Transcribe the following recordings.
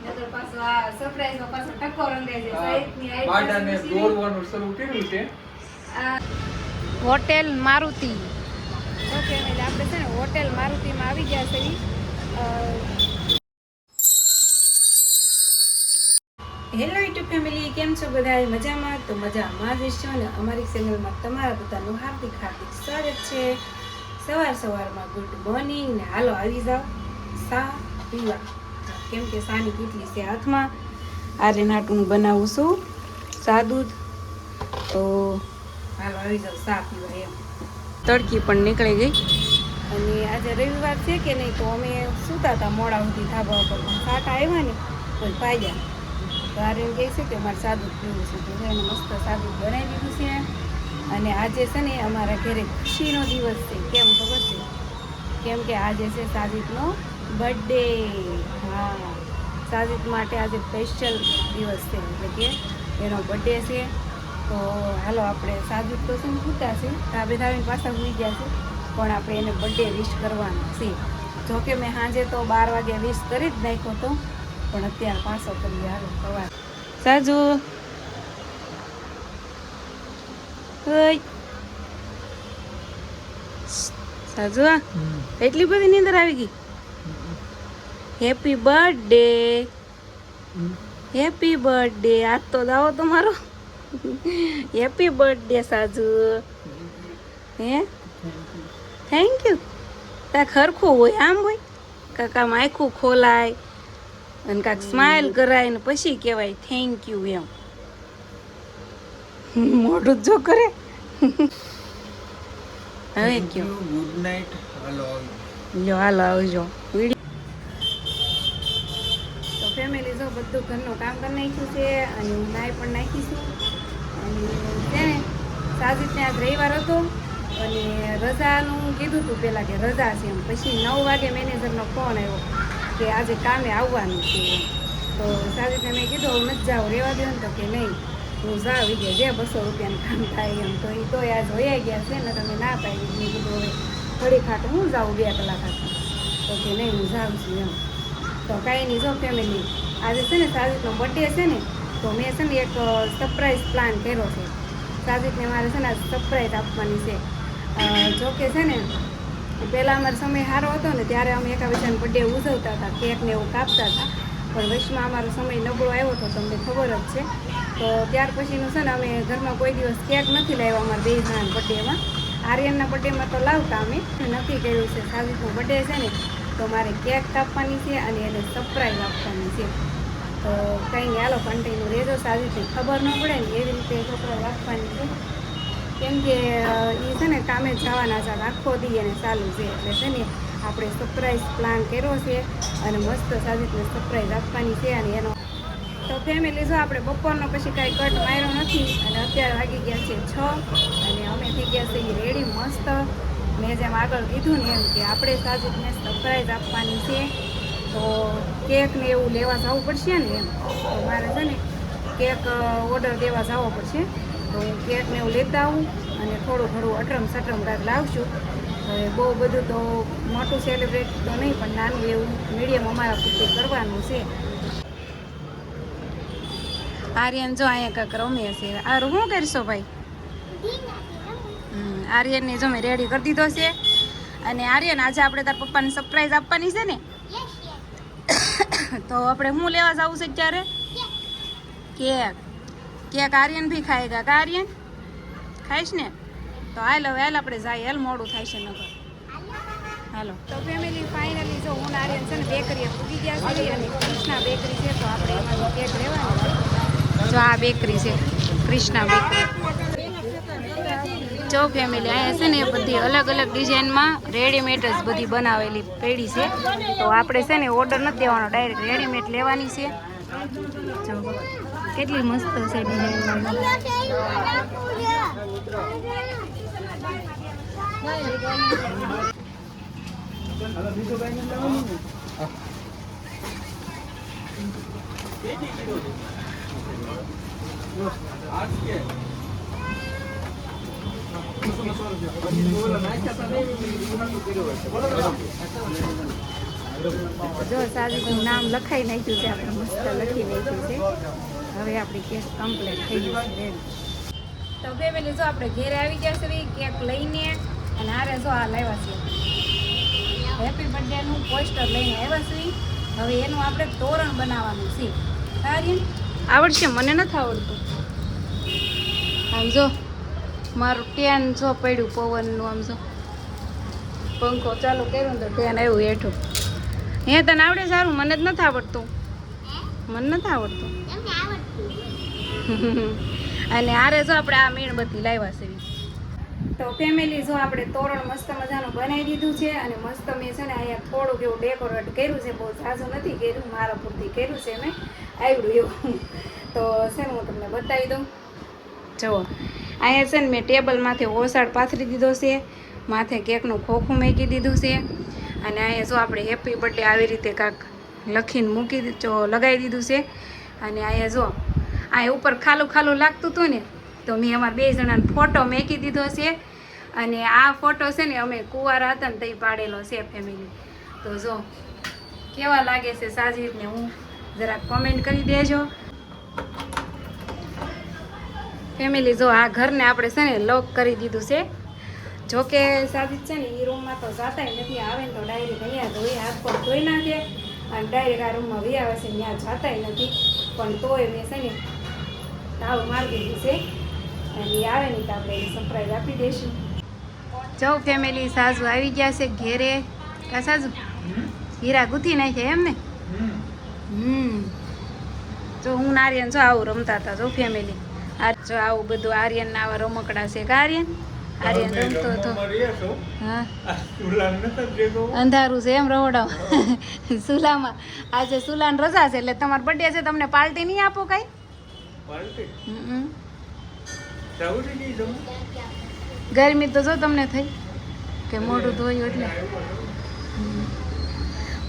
નગર પાછો આ સરપ્રાઈઝ નો પાછો ટકો રંગાઈ છે સાઈડની આઈડિયા બાડાને દોરવાનું શરૂ કર્યું છે. હોટેલ મારુતિ. ઓકે એટલે આપણે છે ને હોટેલ મારુતિમાં આવી ગયા છે. હેલો યુટ્યુબ ફેમિલી, કેમ છો બધા? મજામાં? તો મજામાં જ છો ને. અમારી ચેનલમાં તમારા બધાનું હાર્દિક હાર્દિક સ્વાગત છે. સવારમાં ગુડ મોર્નિંગ ને હાલો આવી જાઓ સા પીવા, કેમ કે સાની કેટલી છે હાથમાં. આરે નાટું બનાવું છું સા દૂધ, તો હાલો આવી જાઓ સા પીવા. એમ તડકી પણ નીકળી ગઈ અને આજે રવિવાર છે કે નહીં, તો અમે સૂતા હતા મોડા સુધી ધાબા ઉપર, પણ સાટા આવ્યા ને કોઈ પાયા. તો આર્યન કહે છે કે અમારે સાદું પીવું છે, તો એને મસ્ત સાદું બનાવી દીધું છે. અને આજે છે ને અમારા ઘરે ખુશીનો દિવસ છે. કેમ ખબર છે? કેમ કે આજે છે સાજિદનો બર્થડે. હા, સાજિદ માટે આજે સ્પેશિયલ દિવસ છે, એટલે કે એનો બર્થડે છે. તો હાલો આપણે સાજિદ તો શું સૂતા છે, ધાબે ધાબીને પાછા સૂઈ ગયા છે, પણ આપણે એને બર્થડે વિશ કરવાનો છે. જોકે મેં સાંજે તો 12 વાગે વિશ કરી જ નાખ્યો હતો, પણ અત્યારે પાછો કરી. હાલો સવાર સાજુ સાજુ એટલી બધી નીંદર આવી ગઈ. Happy birthday, happy birthday. આજ તો દાવો તમારો. Happy birthday Saju. Hey thank you. તા ખરખું હોય આમ હોય કાકા, આખું ખોલાય અને કાંક સ્માઇલ કરાય ને પછી કહેવાય થેન્ક યુ એમ. મોઢું જો કરે. હવે કયો ગુડ નાઈટ. હાલો લ્યો હાલો આવજો. તો ફેમિલી જો બધું ઘરનું કામ કરી નાખ્યું છે અને હું નાઈ પણ નાખીશું. અને છે ને સાજિદને આજ રવિવાર હતો અને રજાનું કીધું હતું પહેલાં કે રજા છે એમ. પછી 9 વાગે મેનેજરનો ફોન આવ્યો કે આજે કામે આવવાનું છે. તો સાજિદને મેં કીધું હું નથી જાઉં, રહેવા દો ને. તો કે નહીં હું જાઉં ગયા જે 200 રૂપિયાનું કામ થાય એમ. તો એ તો આજ વયા ગયા છે ને, તમે ના પાડી. મેં કીધું હવે ઘડી ખાટું હું જાઉં 2 કલાક ખાતું. તો કે નહીં હું જાઉં છું એમ. તો કાંઈ નહીં. જો ફેમિલી આજે છે ને સાજિદનો બર્થડે છે ને, તો મેં છે ને એક સરપ્રાઈઝ પ્લાન કર્યો છે. સાજિદને મારે છે ને સરપ્રાઈઝ આપવાની છે. જોકે છે ને પહેલાં અમારો સમય સારો હતો ને, ત્યારે અમે એકાબીજાનો બર્થડે ઉજવતા હતા, કેક ને એવું કાપતા હતા. પણ વચમાં અમારો સમય નબળો આવ્યો હતો, તમને ખબર જ છે. તો ત્યાર પછીનું છે ને અમે ઘરમાં કોઈ દિવસ કેક નથી લાવ્યા અમારા 2 જણાના બર્થડેમાં. આર્યનના બર્થડેમાં તો લાવતા અમે નક્કી કર્યું છે સાજિદનો બર્થડે છે ને, તો મારે કેક કાપવાની છે અને એને સરપ્રાઈઝ આપવાની છે. તો કંઈ નહીં, હાલો કન્ટિન્યુ રહેજો. સાજિદને ખબર ન પડે ને એવી રીતે સરપ્રાઈઝ આપવાની છે. કેમ કે એ છે ને કામે જવાના છે, આખો દી એને ચાલુ છે. એટલે છે ને આપણે સરપ્રાઈઝ પ્લાન કર્યો છે અને મસ્ત સાજિદને સરપ્રાઈઝ આપવાની છે. અને એનો તો ફેમિલી જો આપણે બપોરનો પછી કાંઈ કટ માર્યો નથી અને અત્યારે વાગી ગયા છે 6 અને અમે થઈ ગયા છે રેડી મસ્ત. મેં જેમ આગળ કીધું ને એમ કે આપણે સાજિદને સરપ્રાઈઝ આપવાની છે. તો કેક ને એવું લેવા જવું પડશે ને એમ. તો મારે છે ને કેક ઓર્ડર દેવા જવો પડશે. તો કેક ને એવું લેતા આવું અને થોડું ઘણું અટરમ સટરમ કાંઈક લાવશું. હવે બહુ બધું તો મોટું સેલિબ્રેટ તો નહીં, પણ નાનું એવું મીડિયમ અમારા પૂરતી કરવાનું છે. આર્યન જો અહીંયા કાંઈક રમે છે. આ શું કરશો ભાઈ? આર્યનને જો મેં રેડી કરી દીધો છે. અને આર્યન આજે આપણે તાર પપ્પાને સરપ્રાઈઝ આપવાની છે ને, તો આપણે શું લેવા જવું છે અત્યારે? કેક. કેક આર્યન ભી ખાएगा કા આર્યન? ખાઈશ ને? તો હાલ હવે હાલ આપણે જાય. હાલ મોડું થાય છે નગર. હાલો તો ફેમિલી ફાઇનલી જો હું આર્યન છે ને બેકરીએ પૂગી ગયા છે અને કૃષ્ણા બેકરી છે, તો આપણે એમાં કેક લેવાની. જો આ બેકરી છે કૃષ્ણા બેકરી. જો ફેમિલી અહીંયા છે ને બધી અલગ અલગ ડિઝાઇનમાં રેડીમેડ જ બધી બનાવેલી પડી છે. તો આપણે છે ને ઓર્ડર નથી દેવાનો, ડાયરેક્ટ રેડીમેડ લેવાની છે. જો કેટલી મસ્ત છે ડિઝાઇનમાં. જો સાજીદનું નામ લખાઈ નાખ્યું છે, આપણે મસ્ત લખી નાખ્યું છે. હવે આપણી કેક કમ્પ્લીટ થઈ ગઈ છે, રેડી. તો ફેમિલી જો આપણે ઘેરે આવી ગયા છે કેક લઈને, અને આરે જો આ લાવ્યા છે હેપી બર્થડેનું પોસ્ટર લઈને આવ્યા છે. હવે એનું આપણે તોરણ બનાવવાનું છે. આર્યન આવડશે? મને નથી આવડતું. આમ જો મારું ટેન જો પડ્યું પવનનું, આમ જો પંખો ચાલુ કર્યો ને તો ટેન આવ્યું હેઠું. હે તને આવડે? સારું, મને જ નથી આવડતું. મને નથી આવડતું. અને આરે જો આપણે આ મીણબત્તી લાવ્યા છે. તો ફેમિલી જો આપણે તોરણ મસ્ત મજાનું બનાવી દીધું છે, અને મસ્ત મેં છે ને અહીંયા થોડુંક એવું ડેકોરેટ કર્યું છે. બહુ ઝાઝું નથી કર્યું, મારા પૂરતી કર્યું છે મેં, આવડ્યું એવું. તો છે ને હું તમને બતાવી દઉં. જુઓ અહીંયા છે ને મેં ટેબલમાંથી ઓસાડ પાથરી દીધો છે, માથે કેકનું ખોખું મૂકી દીધું છે, અને અહીંયા જો આપણે હેપી બર્થડે આવી રીતે કાંક લખીને લગાવી દીધું છે. અને અહીંયા જો અહીંયા ઉપર ખાલું ખાલું લાગતું હતું ને, તો મેં અમારા 2 જણાનો ફોટો મૂકી દીધો છે. અને આ ફોટો છે ને અમે કુંવારા હતા ને તઈ પાડેલો છે ફેમિલી. તો જો કેવા લાગે છે સાજીદને, હું જરાક કોમેન્ટ કરી દેજો ફેમિલી. જો આ ઘરને આપણે છે ને લોક કરી દીધું છે. જોકે સાજીદ છે ને એ રૂમમાં તો જાતાય નથી, આવે ને તો ડાયરેક્ટ અહીંયા ધોઈ હાથ પર ધોઈ નાખે અને ડાયરેક્ટ આ રૂમમાં વી આવે છે, ત્યાં જાતાય નથી. પણ તોય મેં છે ને તાળું મારી દીધું છે, અને એ આવે ને તો આપણે એને સરપ્રાઈઝ આપી દઈશું. જો ફેમિલી સાજુ આવી ગયા છે ઘેરે. કા સાજુ હીરા ગુથી નાખ્યા એમ ને? જો હું ને આર્યન જો આવું રમતા હતા. જો ફેમિલી આ જો આવું બધું આર્યનના આવા રમકડા છે. કા આર્યન? આર્યન રમતો હતો. હા, અંધારું છે એમ રવડાવ સુલામાં. આજે સુલાન રજા છે એટલે તમારો બર્થડે છે, તમને પાર્ટી નહીં આપો કઈ? ગરમી તો જો તમને થઈ કે મોઢું ધોયું એટલે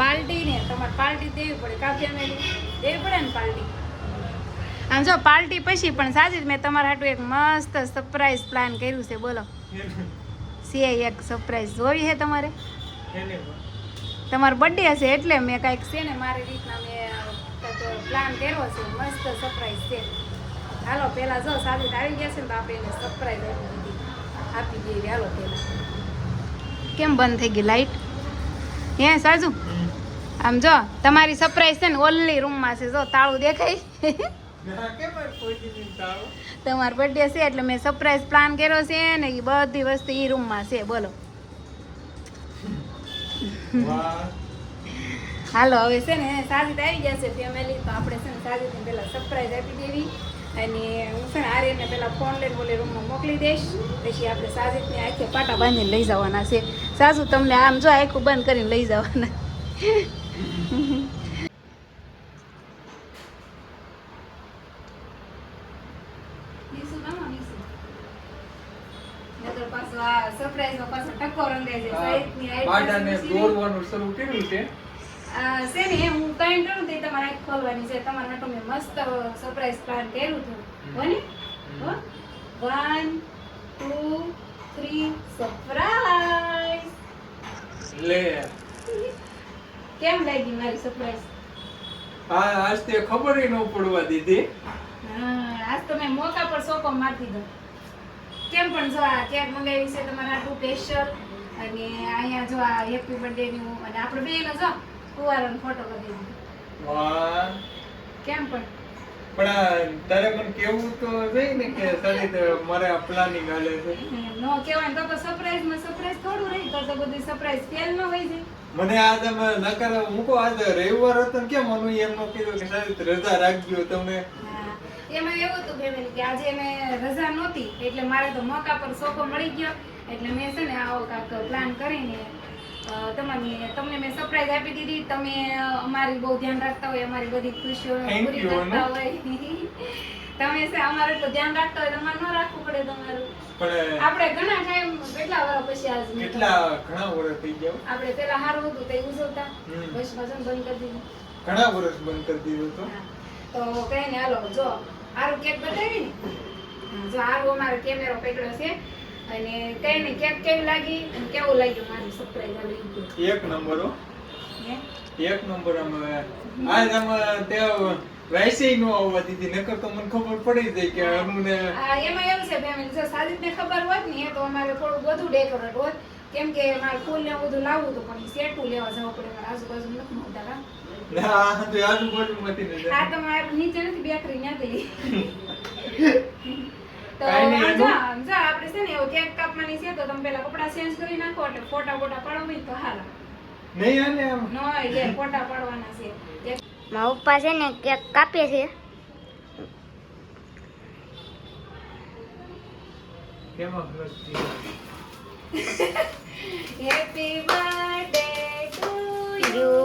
પાર્ટી ને તમારે પાર્ટી દેવી પડે. કા ફેમિલી દેવી પડે ને પાર્ટી? આમ જો પાર્ટી પછી પણ સાજી મેં તમારા હાટું એક મસ્ત સરપ્રાઈઝ પ્લાન કર્યું છે. બોલો છે એક સરપ્રાઈઝ જોવી છે તમારે? તમારો બર્થડે હશે એટલે મેં કાંઈક છે ને મારી રીતના મેં પ્લાન કર્યો છે. મસ્ત સરપ્રાઈઝ છે. હાલો પહેલાં જો સાજી આવી ગયા છે ને તો આપણે એને સરપ્રાઈઝ આપી દઈએ. હાલો પહેલાં કેમ બંધ થઈ ગઈ લાઈટ? હે સાજુ આમ જો તમારી સરપ્રાઈઝ છે ને ઓનલી રૂમમાં છે. જો તાળું દેખાય તમારો બર્થડે છે એટલે મેં સરપ્રાઈઝ પ્લાન કર્યો છે ને એ બધી વસ્તુ એ રૂમમાં છે. બોલો હાલો હવે છે ને સાજીદ આવી ગયા છે ફેમિલી, તો આપણે છે ને સાજીદને પહેલાં સરપ્રાઈઝ આપી દેવી. અને હું છે ને આર્યનને પહેલાં ફોન લઈને બોલે રૂમમાં મોકલી દઈશ, પછી આપણે સાજીદને આખે પાટા બાંધીને લઈ જવાના છે. સાજુ તમને આમ જો આખું બંધ કરીને લઈ જવાના. સરપ્રાઈઝ પાછો ટકો રંગાઈ છે. સાઈડની બાડાને દોરવાનું શરૂ કર્યું છે. છે ને હું કાંઈ કરું તે તમારે આંખ ખોલવાની છે. તમારા માટે મેં મસ્ત સરપ્રાઈઝ પ્લાન કર્યું હતું. બને 1 2 3 સરપ્રાઈઝ. લે કેમ લાગી મારી સરપ્રાઈઝ? આજ તે ખબર ન પડવા દીધી. આજ તો મેં મોકા પર સોકો મારી દીધો. કેમ પણ જો આ કેક મંગાવી છે તમારા હાટુ સ્પેશિયલ, અને અહીંયા જો આ હેપી બર્થડે નું, અને આપણે બેનો જો કુવારનો ફોટો લગાવી દીધો. વાહ કેમ પણ તારે પણ કેવું તો જોઈએ ને કે સારી મારે આ પ્લાનિંગ હાલે છે. નો કહેવાય તો સરપ્રાઈઝ માં સરપ્રાઈઝ થોડું રહી તો બધી સરપ્રાઈઝ ફેલ ન હોય છે. મને આ તમે નકાર મૂકો, આજ રવિવાર હતો ને કેમ મનુ એમ નો કીધું કે સારી રજા રાખજો તમે? એમાં એવું હતું ફેમિલી કે આજે મેં રજા નહોતી એટલે મારે તો મોકા પર સોકો મળી ગયો, એટલે મેં છે ને આવો કાંક પ્લાન કરીને તમને મેં સરપ્રાઈઝ આપી દીધી. તમે અમારી બહુ ધ્યાન રાખતા હોય, અમારી બધી ખુશીઓ પૂરી કરતા હોય. તમે છે અમારે તો ધ્યાન રાખતા હોય, તમારે ન રાખવું પડે તમારું. પણ આપણે ઘણા ટાઈમ કેટલા વર્ષ પછી આજ ઘણા વર્ષ થઈ ગયા. આપણે પેલા સારું હતું તે ઉજવતા, બસ વજન બંધ કરી દીધું. ઘણા વર્ષ બંધ કરી દીધું તો કઈ ને હાલો જો આરું કેક બતાવી ને, જો આરું અમારો કેમેરો પકડ્યો છે. અને કઈ ને કેક કેવી લાગી અને કેવું લાગ્યું મારી સરપ્રાઈઝ આવી ગયું? એક નંબર હો. હે? એક નંબર આજ આમાં તે વાયસે નો આવવા દીધી નકર તો મને ખબર પડી જાય કે અરુને એમાં એવું છે ફેમિલી જો સાજીદને ખબર હોત ને તો અમારે થોડું વધુ ડેકોરેટ હોત કેમ કે મારે ફૂલ ને બધું લાવવું હતું પણ સેટું લેવા જવું પડે મારે આજુબાજુ નથી મળતા કા ના તો આજુબાજુમાંથી ને આ તો મારે નીચે નથી બેકરી ત્યાંથી તો કાંઈ નહીં, જો આપણે છે ને એવું કેક કાપવાની છે તો તમે પેલા કપડા ચેન્જ કરી નાખો એટલે ફોટા પાડવા તો હાલ નહીં આને આમ નો એ ફોટા પાડવાના છે મારા પપ્પા છે ને કેક કાપે છે. કેમાં ખર્ચી happy birthday to you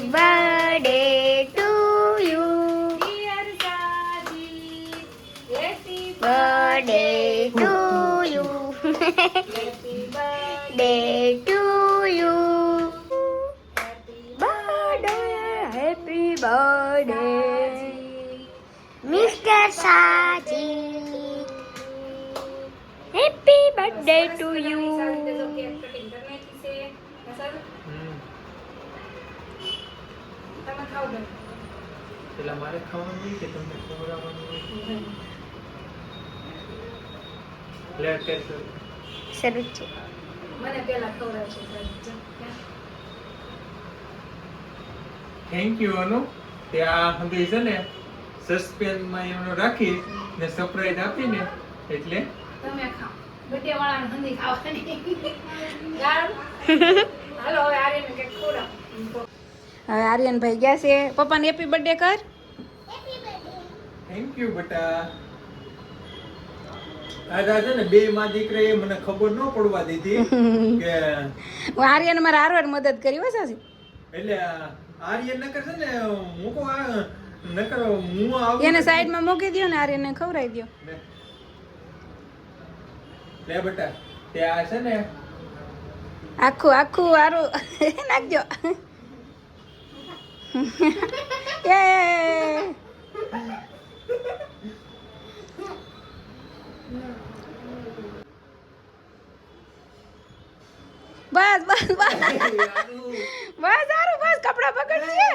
birthday to you dear Saji happy birthday to you happy day to you birthday happy birthday mister Saji happy birthday to you. પેલા મારે ખાવાનું હોય કે તમને ખવડાવવાનું હોય લે કે શરૂ છે. મને પેલા ખવડાવશે થેન્ક યુ અનુ તે આ હંધી છે ને સસ્પેન્સ માં એનો રાખી ને સરપ્રાઈઝ આપીને એટલે તમે ખાઓ બર્થડે વાળાને હંધી ખાવાની ગાળ હાલો હવે આર્યન કે ખવડાવ હવે આર્યનભાઈ ગયા છે પપ્પાને હેપી બર્થડે કર થેન્ક યુ બેટા આ છે ને બે માં દીકરા એ મને ખબર ન પડવા દીધી કે આર્યન મારા હારવાર મદદ કરી હો સાસી એટલે આર્યન નકર છે ને મૂકો આ નકર હું આવું એને સાઈડમાં મૂકી દયો ને આર્યનને ખવડાવી દયો લે બેટા તે આ છે ને આખું આરું નાખજો એ બસ બસ બસ બસ સારું બસ કપડા પકડજે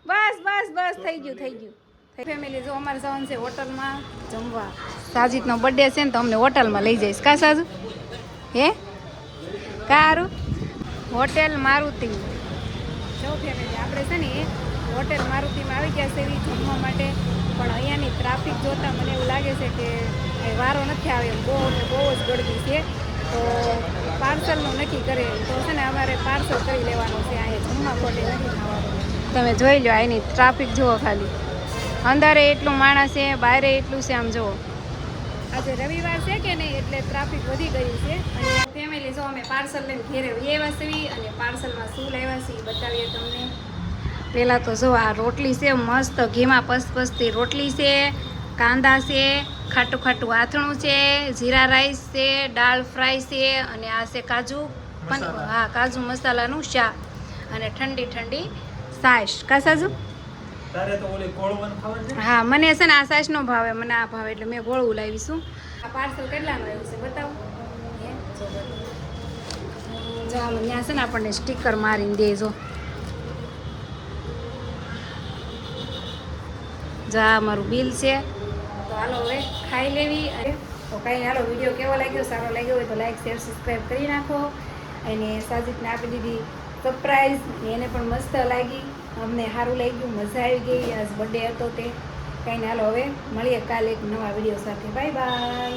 બસ થઈ ગયું ફેમિલી જો અમારે જવાનું છે હોટલમાં જમવા સાજીદનો બર્થડે છે ને તો અમને હોટલમાં લઈ જઈશ કા સાજુ હે કારું હોટેલ મારુતિ જો ફેમિલી આપણે છે ને હોટેલ મારુતિમાં આવી ગયા છે જમવા માટે પણ અહીંયાની ટ્રાફિક જોતાં મને એવું લાગે છે કે વારો નથી આવે એમ બહુ જ ગળદી છે તો પાર્સલનું નક્કી કરે તો છે ને અમારે પાર્સલ કરી લેવાનું છે અહીંયા જમવા ખોટે નથી ખાવાનું તમે જોઈ લો અહીંની ટ્રાફિક જુઓ ખાલી અંદરે એટલું માણસ છે બહારે એટલું છે આમ જુઓ આજે રવિવાર છે કે નહીં એટલે ટ્રાફિક વધી ગયું છે અને ફેમિલી જો અમે પાર્સલ લઈને ઘેરે આવ્યા છીએ અને પાર્સલમાં શું લાવ્યા છે એ બતાવીએ તમને પહેલાં તો જો આ રોટલી છે મસ્ત ઘીમાં પસપસતી રોટલી છે કાંદા છે ખાટું ખાટું આથણું છે જીરા રાઈસ છે દાળ ફ્રાય છે અને આ છે કાજુ હા કાજુ મસાલાનું શાક અને ઠંડી ઠંડી છાશ કા સાજુ તારે તો ઓલી કોળવન ખાવાનું છે હા મને છે ને આ છાશ નો ભાવે મને આ ભાવે એટલે મેં ગોળું લાવીશું આ પાર્સલ કેટલાનું આવ્યું છે બતાવો જો આમ ત્યાં છે ને આપણને સ્ટીકર મારીને દેજો જા મારું બિલ છે તો હાલો હવે ખાઈ લેવી તો કાંઈ હાલો વિડીયો કેવો લાગ્યો સારો લાગ્યો હોય તો લાઈક શેર સબસ્ક્રાઈબ કરી નાખો અને સાજીદને આપી દીધી સરપ્રાઈઝ એને પણ મસ્ત લાગી અમને સારું લાગ્યું મજા આવી ગઈ આજ બર્થડે હતો તે કાંઈ હાલો હવે મળીએ કાલે એક નવા વિડીયો સાથે બાય બાય